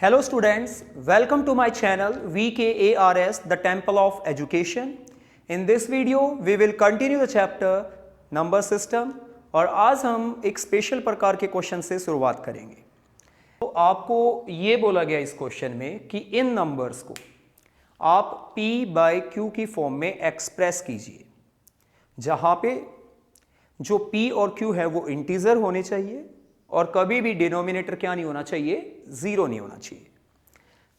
Hello students, welcome to my channel VKARS, the Temple of Education. In this video, we will continue the chapter number system और आज हम एक special प्रकार के question से शुरुआत करेंगे। तो आपको ये बोला गया इस क्वेश्चन में कि इन नंबर्स को आप P बाई Q की फॉर्म में एक्सप्रेस कीजिए, जहाँ पे जो P और Q है वो इंटीजर होने चाहिए और कभी भी डिनोमिनेटर क्या नहीं होना चाहिए, जीरो नहीं होना चाहिए।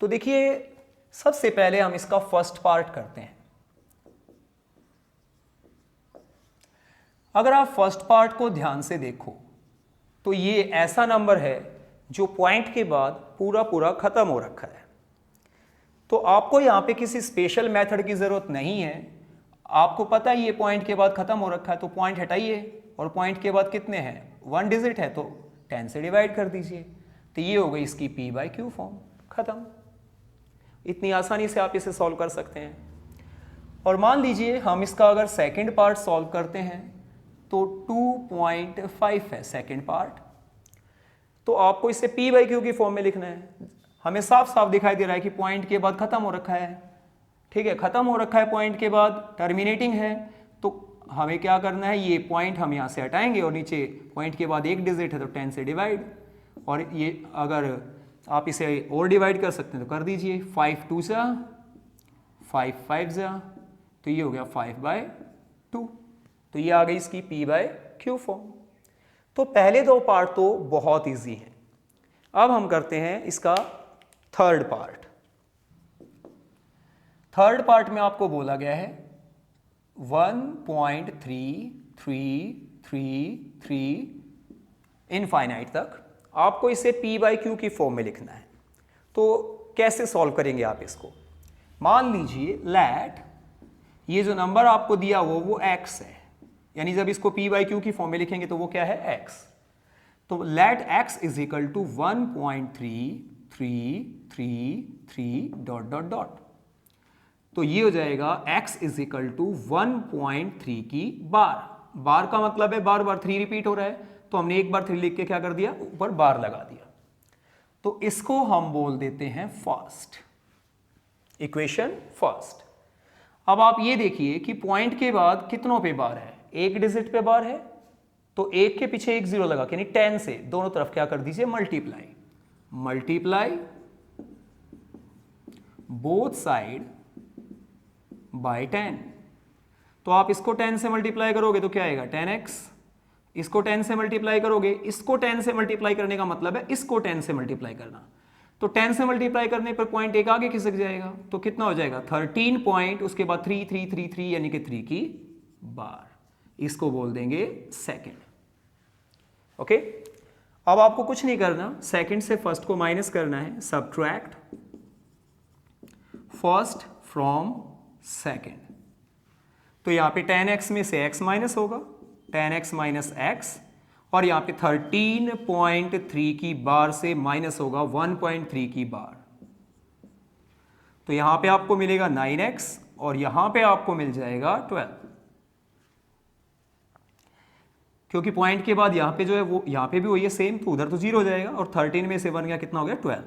तो देखिए, सबसे पहले हम इसका फर्स्ट पार्ट करते हैं। अगर आप फर्स्ट पार्ट को ध्यान से देखो तो ये ऐसा नंबर है जो पॉइंट के बाद पूरा पूरा खत्म हो रखा है। तो आपको यहां पे किसी स्पेशल मेथड की जरूरत नहीं है। आपको पता है ये पॉइंट के बाद खत्म हो रखा है, तो पॉइंट हटाइए और पॉइंट के बाद कितने हैं, 1 डिजिट है, तो 10 से डिवाइड कर दीजिए। तो ये हो गई इसकी P बाई Q फॉर्म, खत्म। इतनी आसानी से आप इसे सॉल्व कर सकते हैं। और मान लीजिए हम इसका अगर सेकंड पार्ट सॉल्व करते हैं तो 2.5 है सेकंड पार्ट। तो आपको इसे P बाई Q की फॉर्म में लिखना है। हमें साफ साफ दिखाई दे रहा है कि पॉइंट के बाद खत्म हो रखा है। ठीक है, खत्म हो रखा है, पॉइंट के बाद टर्मिनेटिंग है। तो हमें क्या करना है, ये पॉइंट हम यहाँ से हटाएंगे और नीचे पॉइंट के बाद एक डिजिट है तो 10 से डिवाइड। और ये अगर आप इसे और डिवाइड कर सकते हैं तो कर दीजिए। 5 2 जा, 5 5 जा, तो ये हो गया 5 बाई 2। तो ये आ गई इसकी P बाई Q फॉर्म। तो पहले दो पार्ट तो बहुत ईजी हैं। अब हम करते हैं इसका थर्ड पार्ट। थर्ड पार्ट में आपको बोला गया है 1.3333 इनफाइनाइट तक आपको इसे P बाई Q की फॉर्म में लिखना है। तो कैसे सॉल्व करेंगे आप इसको? मान लीजिए लेट ये जो नंबर आपको दिया वो x है, यानी जब इसको P बाई Q की फॉर्म में लिखेंगे तो वो क्या है, x। तो let x is equal to 1.3333 dot dot dot. तो ये हो जाएगा x इज इक्वल टू 1.3 की बार। बार का मतलब है बार बार 3 रिपीट हो रहा है, तो हमने एक बार 3 लिख के क्या कर दिया, ऊपर बार लगा दिया। तो इसको हम बोल देते हैं फर्स्ट इक्वेशन, फर्स्ट। अब आप ये देखिए कि पॉइंट के बाद कितनों पे बार है, एक डिजिट पे बार है, तो एक के पीछे एक जीरो लगा, यानी 10 से दोनों तरफ क्या कर दीजिए, multiply. Multiply both side by 10। तो आप इसको 10 से मल्टीप्लाई करोगे तो क्या आएगा, 10x। इसको 10 से मल्टीप्लाई करोगे, इसको 10 से मल्टीप्लाई करने का मतलब है इसको 10 से मल्टीप्लाई करना। तो 10 से मल्टीप्लाई करने पर पॉइंट एक आगे खिसक जाएगा, तो कितना हो जाएगा, 13 पॉइंट, उसके बाद 3 3 3 3 यानी कि 3 की बार। इसको बोल देंगे सेकंड। ओके, अब आपको कुछ नहीं करना, सेकंड से फर्स्ट को माइनस करना है, सबट्रैक्ट फर्स्ट फ्रॉम सेकेंड। तो यहां पे 10x में से x माइनस होगा, 10x माइनस x, और यहां पे 13.3 की बार से माइनस होगा 1.3 की बार। तो यहां पे आपको मिलेगा 9x और यहां पे आपको मिल जाएगा 12, क्योंकि पॉइंट के बाद यहां पे जो है वो यहां पे भी वही है सेम, तो उधर तो 0 हो जाएगा, और 13 में से 1 गया, कितना हो गया, 12।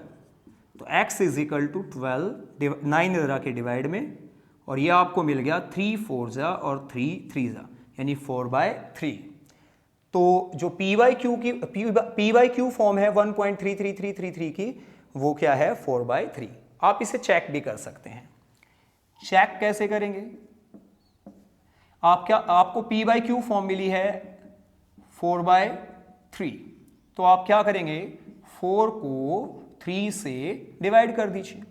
तो x इज इक्वल टू 12, 9 इधर आके डिवाइड में, और ये आपको मिल गया 3 4 जा और 3 3 जा, यानी 4 बाई 3। तो जो P बाई Q फॉर्म है 1.33333 की, वो क्या है, 4 बाई 3। आप इसे चेक भी कर सकते हैं। चेक कैसे करेंगे, आपको P बाई Q फॉर्म मिली है 4 बाई 3, तो आप क्या करेंगे, 4 को 3 से डिवाइड कर दीजिए।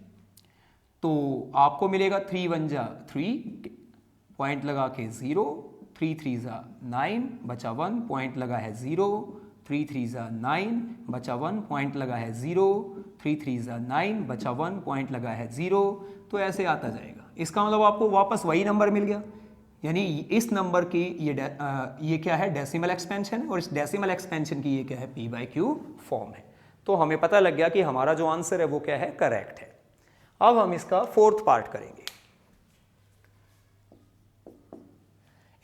तो आपको मिलेगा 3 1 जा 3, पॉइंट लगा के 0, 3 3 जा 9, बचा 1, पॉइंट लगा है 0, 3 3 जा 9, बचा 1, पॉइंट लगा है 0, 3 3 जा 9, बचा 1, पॉइंट लगा है 0। तो ऐसे आता जाएगा। इसका मतलब आपको वापस वही नंबर मिल गया, यानी इस नंबर की ये क्या है, डेसिमल एक्सपेंशन है, और इस डेसिमल एक्सपेंशन की ये क्या है, P बाई Q फॉर्म है। तो हमें पता लग गया कि हमारा जो आंसर है वो क्या है, करेक्ट है। अब हम इसका फोर्थ पार्ट करेंगे।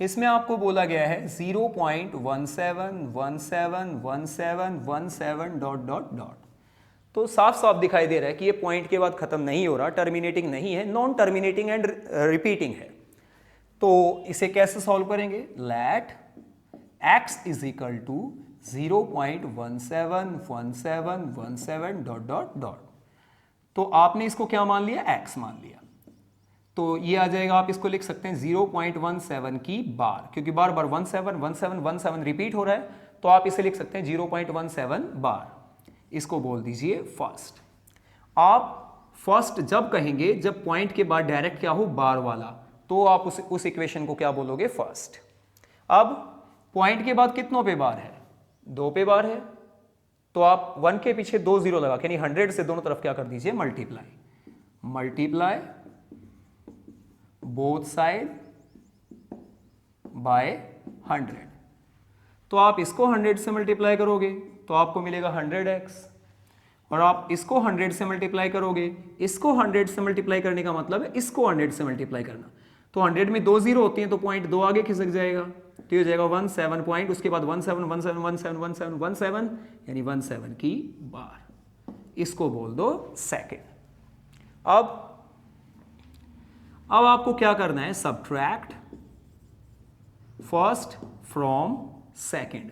इसमें आपको बोला गया है 0.17171717 डॉट डॉट डॉट। तो साफ साफ दिखाई दे रहा है कि ये पॉइंट के बाद खत्म नहीं हो रहा, टर्मिनेटिंग नहीं है, नॉन टर्मिनेटिंग एंड रिपीटिंग है। तो इसे कैसे सॉल्व करेंगे? Let x is equal to 0.171717 dot dot dot. तो आपने इसको क्या मान लिया? x मान लिया। तो ये आ जाएगा, आप इसको लिख सकते हैं 0.17 की बार, क्योंकि बार बार 17 रिपीट हो रहा है, तो आप इसे लिख सकते हैं 0.17 बार। इसको बोल दीजिए फर्स्ट। आप फर्स्ट जब कहेंगे जब पॉइंट के बाद डायरेक्ट क्या हो? बार वाला, तो आप उस इक्वेशन को क्या बोलोगे? फर्स्ट। अब पॉइंट के बाद कितनों पे बार है? 2 पे बार है, तो आप 1 के पीछे 2 0 लगा के, यानी 100 से दोनों तरफ क्या कर दीजिए? Multiply both side by 100। तो आप इसको 100 से मल्टीप्लाई करोगे तो आपको मिलेगा 100x, और आप इसको 100 से मल्टीप्लाई करोगे, इसको 100 से मल्टीप्लाई करने का मतलब है इसको 100 से मल्टीप्लाई करना। तो 100 में 2 0 होती हैं, तो पॉइंट 2 आगे खिसक जाएगा, तो ये हो जाएगा 17 पॉइंट, उसके बाद 17 यानी 17 की बार। इसको बोल दो सेकेंड। अब आपको क्या करना है? Subtract first from second.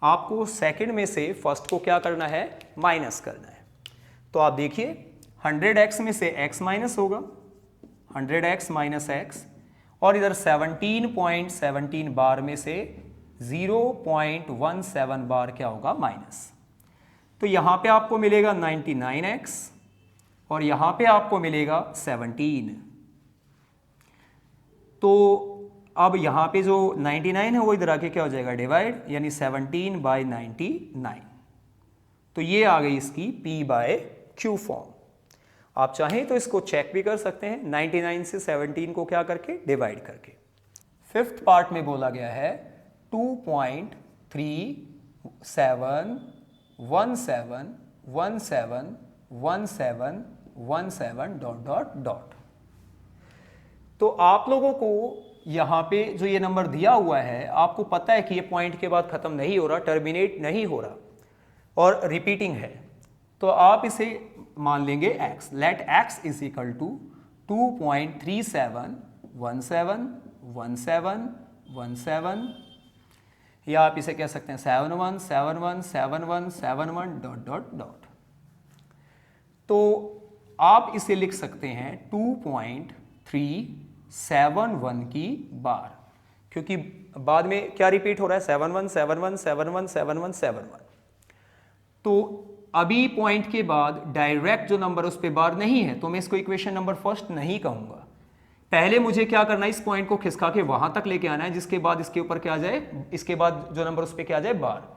आपको सेकेंड में से फर्स्ट को क्या करना है? माइनस करना है। तो आप देखिए 100x में से x माइनस होगा, 100x माइनस x, और इधर 17.17 बार में से 0.17 बार क्या होगा? माइनस। तो यहां पे आपको मिलेगा 99x और यहां पे आपको मिलेगा 17। तो अब यहां पे जो 99 है वो इधर आके क्या हो जाएगा? डिवाइड, यानी 17/99। तो ये आ गई इसकी p/q फॉर्म। आप चाहें तो इसको चेक भी कर सकते हैं 99 से 17 को क्या करके? डिवाइड करके। फिफ्थ पार्ट में बोला गया है 2.37171717 डॉट डॉट डॉट। तो आप लोगों को यहां पे जो ये नंबर दिया हुआ है, आपको पता है कि ये पॉइंट के बाद खत्म नहीं हो रहा, टर्मिनेट नहीं हो रहा और रिपीटिंग है, तो आप इसे मान लेंगे x। Let x is equal to 2.37171717, या आप इसे कह सकते हैं 71717171 डॉट डॉट डॉट। तो आप इसे लिख सकते हैं 2.371 की बार, क्योंकि बाद में क्या रिपीट हो रहा है? 7171717171। तो अभी पॉइंट के बाद डायरेक्ट जो नंबर उस पर बार नहीं है, तो मैं इसको इक्वेशन नंबर फर्स्ट नहीं कहूंगा। पहले मुझे क्या करना है? इस पॉइंट को खिसका के वहां तक लेके आना है, जिसके बाद इसके ऊपर क्या आ जाए? इसके बाद जो नंबर उस पर क्या आ जाए? बार।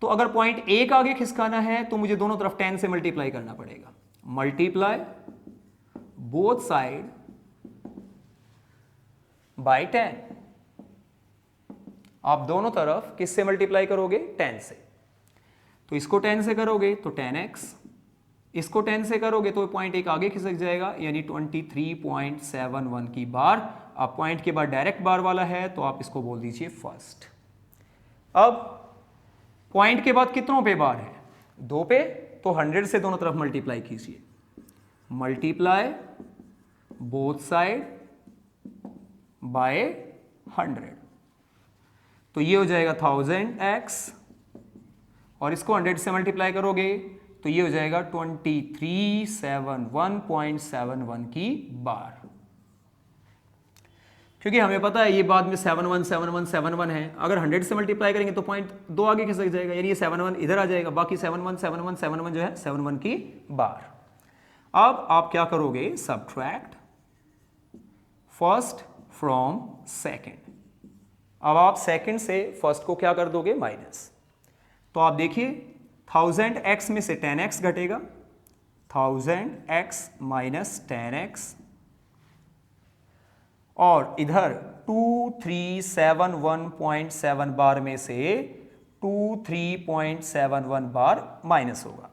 तो अगर पॉइंट 1 आगे खिसकाना है तो मुझे दोनों तरफ 10 से मल्टीप्लाई करना पड़ेगा। Multiply both side by 10। आप दोनों तरफ किससे मल्टीप्लाई करोगे? 10 से। तो इसको 10 से करोगे तो 10x, इसको 10 से करोगे तो पॉइंट 1 आगे खिसक जाएगा, यानी 23.71 की बार। अब पॉइंट के बाद डायरेक्ट बार वाला है, तो आप इसको बोल दीजिए फर्स्ट। अब पॉइंट के बाद कितनों पे बार है? 2 पे, तो 100 से दोनों तरफ मल्टीप्लाई कीजिए। मल्टीप्लाई बोथ साइड बाय 100, तो ये हो जाएगा 1000x, और इसको 100 से मल्टीप्लाई करोगे तो ये हो जाएगा 2371.71 की बार। क्योंकि हमें पता है ये बाद में 717171 है, अगर 100 से मल्टीप्लाई करेंगे तो पॉइंट 2 आगे खिसक जाएगा, यानी ये 71 इधर आ जाएगा, बाकी 717171 जो है 71 की बार। अब आप क्या करोगे? Subtract first from second. अब आप सेकेंड से फर्स्ट को क्या कर दोगे? माइनस। तो आप देखिए 1000x में से 10x घटेगा, 1000x माइनस 10x, और इधर 2371.7 बार में से 23.71 बार माइनस होगा,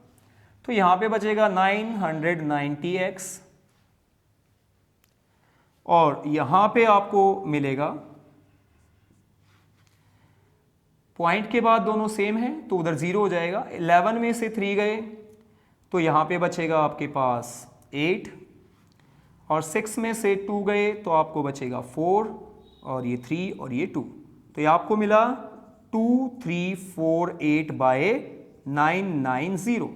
तो यहां पे बचेगा 990x, और यहां पे आपको मिलेगा, पॉइंट के बाद दोनों सेम है तो उधर 0 हो जाएगा। 11 में से 3 गए तो यहाँ पे बचेगा आपके पास 8 और 6 में से 2 गए तो आपको बचेगा 4 और ये 3 और ये 2। तो ये आपको मिला 2348 बाय 990।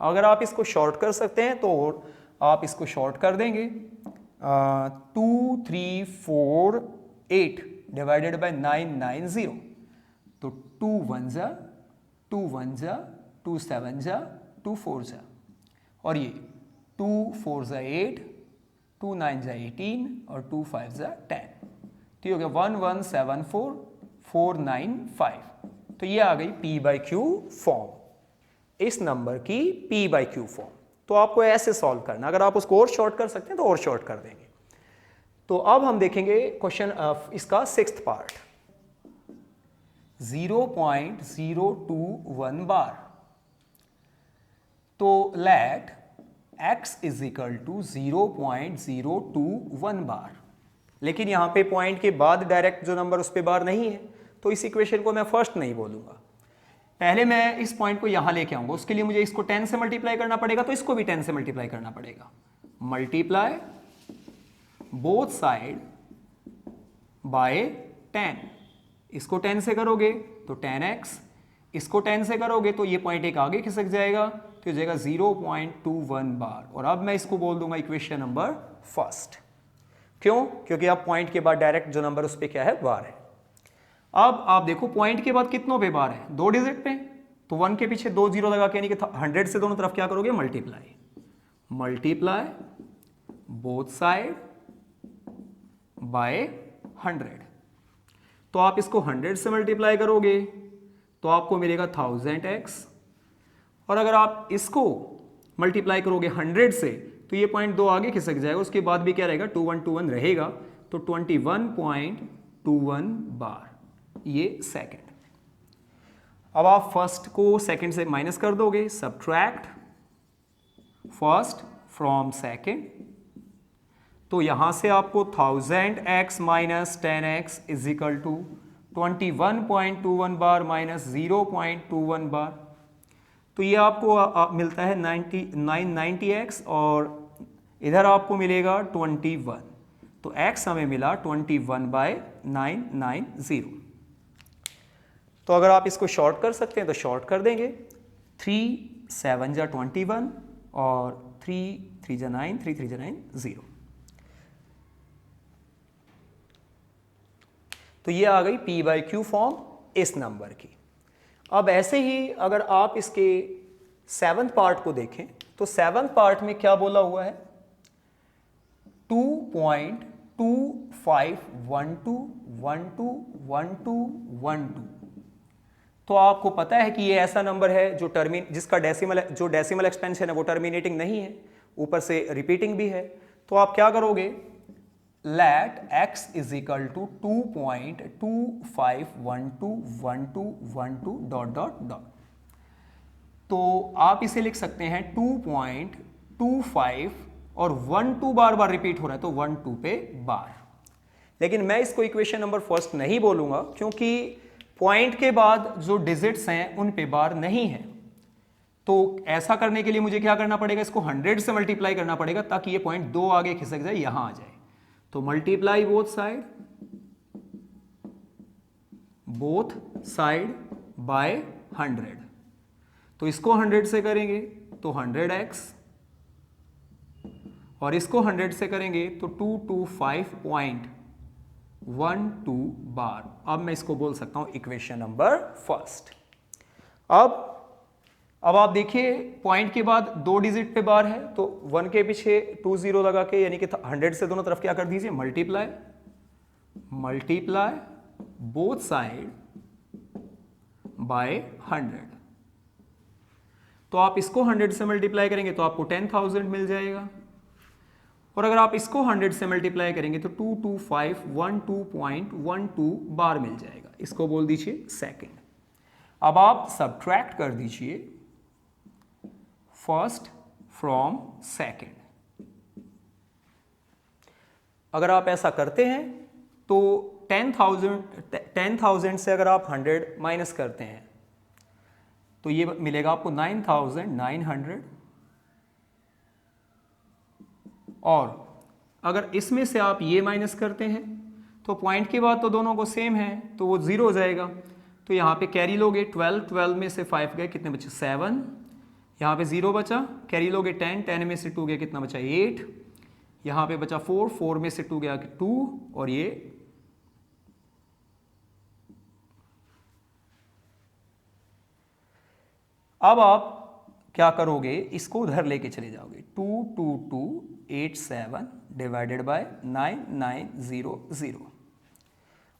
अगर आप इसको शॉर्ट कर सकते हैं तो आप इसको शॉर्ट कर देंगे 2348 डिवाइडेड बाय 990। तो 2 1 जा 2 1 जा 2 7 जा 2 4 जा और ये 2 4 जा 8 2 9 जा 18 और 2 5 जा 10। तो ये हो गया 1174495। तो ये आ गई P बाई Q फॉर्म, इस नंबर की P बाई Q फॉर्म। तो आपको ऐसे सॉल्व करना, अगर आप उसको और शॉर्ट कर सकते हैं तो और शॉर्ट कर देंगे। तो अब हम देखेंगे क्वेश्चन इसका 6th पार्ट, 0.021 बार। तो let x is equal to 0.021 bar, लेकिन यहां पे पॉइंट के बाद डायरेक्ट जो नंबर उस पे बार नहीं है, तो इस इक्वेशन को मैं फर्स्ट नहीं बोलूंगा। पहले मैं इस पॉइंट को यहां लेके आऊंगा, उसके लिए मुझे इसको 10 से मल्टीप्लाई करना पड़ेगा, तो इसको भी 10 से मल्टीप्लाई करना पड़ेगा। Multiply both side by 10। इसको 10 से करोगे तो 10x, इसको 10 से करोगे तो ये पॉइंट एक आगे खिसक जाएगा, तो हो जाएगा 0.21 बार। और अब मैं इसको बोल दूंगा इक्वेशन नंबर फर्स्ट। क्यों? क्योंकि अब पॉइंट के बाद डायरेक्ट जो नंबर उस पर क्या है, बार है। अब आप देखो पॉइंट के बाद कितनों पे बार है, 2 डिजिट पे, तो 1 के पीछे 2 जीरो लगा के, यानी कि 100 से दोनों तरफ क्या करोगे, multiply. Multiply both side by 100। तो आप इसको 100 से मल्टीप्लाई करोगे तो आपको मिलेगा 1000x, और अगर आप इसको मल्टीप्लाई करोगे 100 से तो ये पॉइंट 2 आगे खिसक जाएगा, उसके बाद भी क्या रहेगा, 2121 रहेगा, तो 21.21 बार, ये सेकंड। अब आप फर्स्ट को सेकंड से माइनस कर दोगे, सब्ट्रैक्ट फर्स्ट फ्रॉम सेकंड, तो यहां से आपको 1000x minus 10x is equal to 21.21 bar minus 0.21 bar. तो ये आपको मिलता है 990x और इधर आपको मिलेगा 21। तो x हमें मिला 21/990। तो अगर आप इसको शॉर्ट कर सकते हैं तो शॉर्ट कर देंगे, 3 7 जा 21 और 3 3 जा 9 3 3 जा 9 0। तो ये आ गई P बाई Q फॉर्म इस नंबर की। अब ऐसे ही अगर आप इसके 7th पार्ट को देखें तो 7th पार्ट में क्या बोला हुआ है, 2.25121212। तो आपको पता है कि ये ऐसा नंबर है जो जिसका डेसिमल एक्सपेंशन है वो टर्मिनेटिंग नहीं है, ऊपर से रिपीटिंग भी है। तो आप क्या करोगे, let x is equal to 2.25121212 dot dot dot. तो आप इसे लिख सकते हैं 2.25 और 12 बार बार रिपीट हो रहा है तो 12 पे बार। लेकिन मैं इसको इक्वेशन नंबर फर्स्ट नहीं बोलूंगा क्योंकि पॉइंट के बाद जो डिजिट्स हैं उन पे बार नहीं है। तो ऐसा करने के लिए मुझे क्या करना पड़ेगा, इसको 100 से मल्टीप्लाई करना पड़ेगा ताकि ये पॉइंट 2 आगे खिसक जाए, यहां आ जाए। तो मल्टीप्लाई बोथ साइड बाय 100। तो इसको 100 से करेंगे तो 100x और इसको 100 से करेंगे तो 225.12 बार। अब मैं इसको बोल सकता हूं इक्वेशन नंबर फर्स्ट। अब आप देखिए पॉइंट के बाद 2 डिजिट पे बार है, तो 1 के पीछे 2 0 लगा के, यानी कि 100 से दोनों तरफ क्या कर दीजिए, मल्टीप्लाई बोथ साइड बाय 100। तो आप इसको 100 से मल्टीप्लाई करेंगे तो आपको 10,000 मिल जाएगा, और अगर आप इसको 100 से मल्टीप्लाई करेंगे तो 22512.12 बार मिल जाएगा। इसको बोल दीजिए सेकंड। अब आप सब्ट्रैक्ट कर दीजिए फर्स्ट फ्रॉम सेकंड। अगर आप ऐसा करते हैं तो 10,000 से अगर आप 100 माइनस करते हैं तो ये मिलेगा आपको 9,900 और अगर इसमें से आप ये माइनस करते हैं तो पॉइंट के बाद तो दोनों को सेम है तो वो 0 हो जाएगा। तो यहाँ पे कैरी लोगे 12 में से 5 गए, कितने बचे 7, यहाँ पे 0 बचा, कैरी लोगे 10 में से 2 गए, कितना बचा 8, यहाँ पे बचा 4 में से 2 गया 2 और ये अब आप क्या करोगे, इसको उधर लेके चले जाओगे 22287 डिवाइडेड बाय 9900।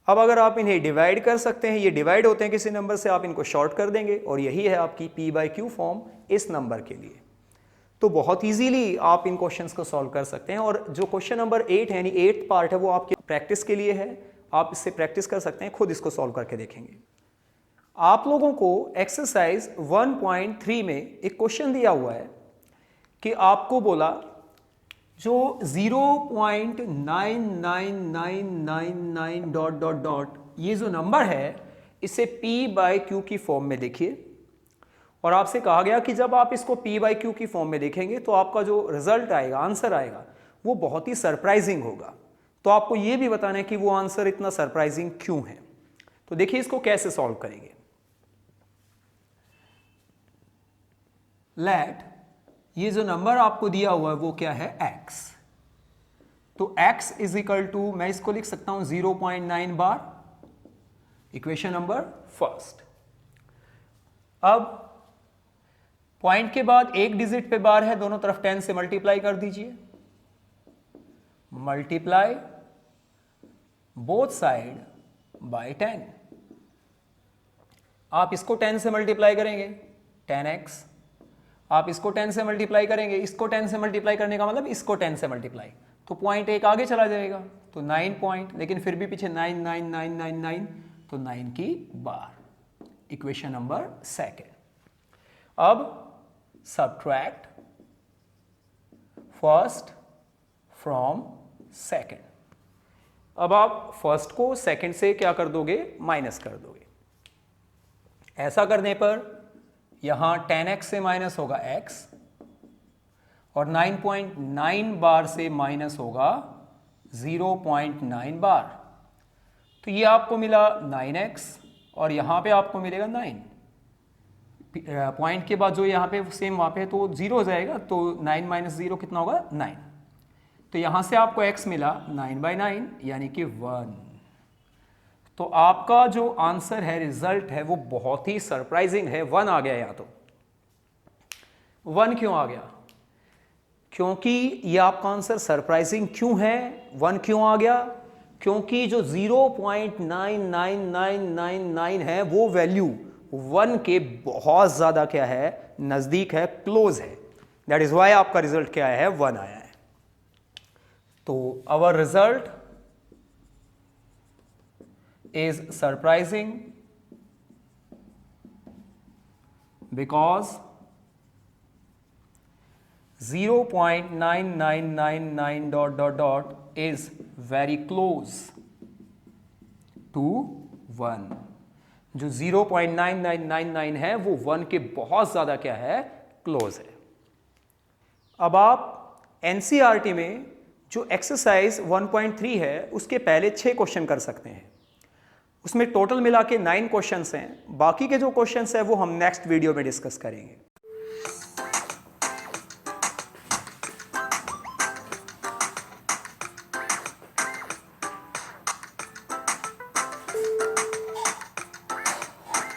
अब अगर आप इन्हें डिवाइड कर सकते हैं, ये डिवाइड होते हैं किसी नंबर से, आप इनको शॉर्ट कर देंगे और यही है आपकी P/Q फॉर्म इस नंबर के लिए। तो बहुत इजीली आप इन क्वेश्चंस को सॉल्व कर सकते हैं। और जो क्वेश्चन नंबर 8 है यानी 8th पार्ट है वो आपकी प्रैक्टिस के लिए है, आप इससे प्रैक्टिस कर सकते हैं, खुद इसको सॉल्व करके देखेंगे। आप लोगों को एक्सरसाइज 1.3 में एक क्वेश्चन दिया हुआ है कि आपको बोला जो 0.99999 डॉट डॉट डॉट ये जो नंबर है इसे P/Q की फॉर्म में लिखिए। और आपसे कहा गया कि जब आप इसको P/Q की फॉर्म में लिखेंगे तो आपका जो रिजल्ट आएगा, आंसर आएगा, वो बहुत ही सरप्राइजिंग होगा। तो आपको ये भी बताना है कि वो आंसर इतना सरप्राइजिंग क्यों है। तो देखिए इसको कैसे सॉल्व करेंगे। लेट ये जो नंबर आपको दिया हुआ है वो क्या है x। तो x इज इक्वल टू, मैं इसको लिख सकता हूं 0.9 बार, इक्वेशन नंबर फर्स्ट। अब पॉइंट के बाद एक डिजिट पे बार है, दोनों तरफ 10 से मल्टीप्लाई कर दीजिए, मल्टीप्लाई बोथ साइड बाय 10। आप इसको 10 से मल्टीप्लाई करेंगे 10x, आप इसको 10 से मल्टीप्लाई करेंगे, इसको 10 से मल्टीप्लाई करने का मतलब इसको 10 से मल्टीप्लाई, तो पॉइंट एक आगे चला जाएगा तो 9 पॉइंट, लेकिन फिर भी पीछे 99999 तो 9 की बार, इक्वेशन नंबर सेकेंड। अब सब्ट्रैक्ट फर्स्ट फ्रॉम सेकेंड। अब आप फर्स्ट को सेकेंड से क्या कर दोगे, माइनस कर दोगे। ऐसा करने पर यहां 10x से माइनस होगा x और 9.9 बार से माइनस होगा 0.9 बार। तो ये आपको मिला 9x और यहां पे आपको मिलेगा 9। पॉइंट के बाद जो यहां पे सेम वहां पे तो 0 हो जाएगा, तो 9 माइनस 0 कितना होगा 9। तो यहां से आपको x मिला 9/9 यानी कि 1। तो आपका जो आंसर है, रिजल्ट है, वो बहुत ही सरप्राइजिंग है, 1 आ गया। यहाँ तो 1 क्यों आ गया, क्योंकि ये आपका आंसर सरप्राइजिंग क्यों है, 1 क्यों आ गया, क्योंकि जो 0.99999 है वो वैल्यू 1 के बहुत ज्यादा क्या है, नजदीक है, क्लोज है। दैट इज वाई आपका रिजल्ट क्या है, 1 आया है। तो our result is surprising because 0.9999 dot dot dot is very close to 1। जो 0.9999 है वो 1 के बहुत ज्यादा क्या है, क्लोज है। अब आप NCERT में जो एक्सरसाइज 1.3 है उसके पहले 6 क्वेश्चन कर सकते हैं। उसमें टोटल मिला के 9 क्वेश्चंस हैं। बाकी के जो क्वेश्चंस हैं वो हम नेक्स्ट वीडियो में डिस्कस करेंगे।